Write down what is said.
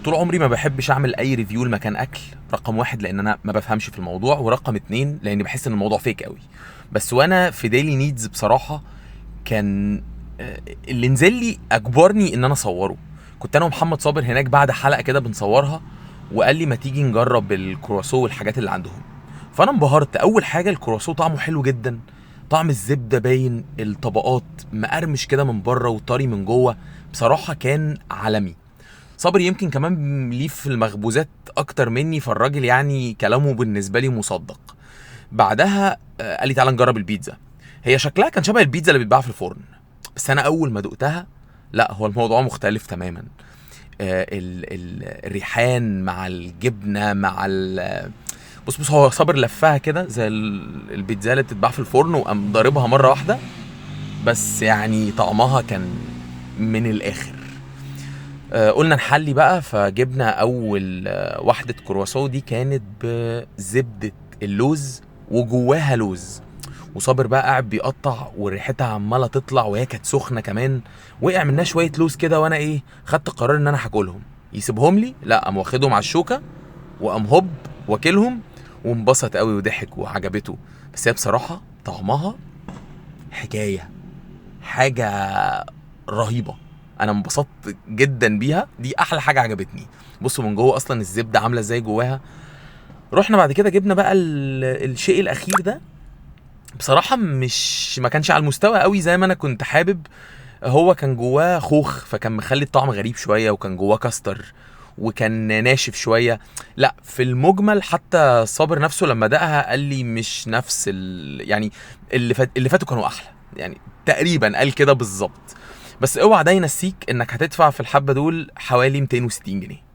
طول عمري ما بحبش اعمل اي ريفيو لمكان اكل، رقم واحد لان انا ما بفهمش في الموضوع، ورقم اتنين لاني بحس ان الموضوع فيك قوي. بس وانا في ديلي نيدز بصراحه كان اللي نزل لي اجبرني ان انا اصوره. كنت انا ومحمد صابر هناك بعد حلقه كده بنصورها، وقال لي ما تيجي نجرب الكرواسو والحاجات اللي عندهم. فانا انبهرت. اول حاجه الكرواسو طعمه حلو جدا، طعم الزبده باين، الطبقات مقرمش كده من بره وطري من جوه، بصراحه كان عالمي. صبري يمكن كمان ليه في المخبوزات اكتر مني، فالراجل يعني كلامه بالنسبه لي مصدق. بعدها قال لي تعالى نجرب البيتزا. هي شكلها كان شبه البيتزا اللي بتتباع في الفرن، بس انا اول ما دقتها لا، هو الموضوع مختلف تماما. الريحان مع الجبنه مع بص هو صابر لفها كده زي البيتزا اللي بتتباع في الفرن، وقام ضاربها مره واحده، بس يعني طعمها كان من الاخر. قلنا نحلي بقى، فجبنا اول واحدة كرواسون دي كانت بزبدة اللوز وجواها لوز، وصابر بقى قاعد بيقطع وريحتها عمالة تطلع، وهي كانت سخنة كمان. وقع منها شوية لوز كده، وانا ايه خدت قرار ان انا هاكلهم. يسيبهم لي؟ لا، قام واخدهم على الشوكة وقام هوب واكلهم، وانبسط قوي وضحك وعجبته. بس هي بصراحة طعمها حكاية، حاجة رهيبة. انا انبسطت جدا بيها، دي احلى حاجه عجبتني. بصوا من جوه اصلا الزبده عامله ازاي جواها. رحنا بعد كده جبنا بقى الشيء الاخير ده. بصراحه ما كانش على المستوى قوي زي ما انا كنت حابب. هو كان جواه خوخ، فكان مخلي الطعم غريب شويه، وكان جواه كاستر، وكان ناشف شويه. لا في المجمل حتى صابر نفسه لما دقها قال لي مش نفس يعني اللي فاتوا كانوا احلى، يعني تقريبا قال كده بالظبط. بس اوعى ده ينسيك انك هتدفع في الحبه دول حوالي 260 جنيه.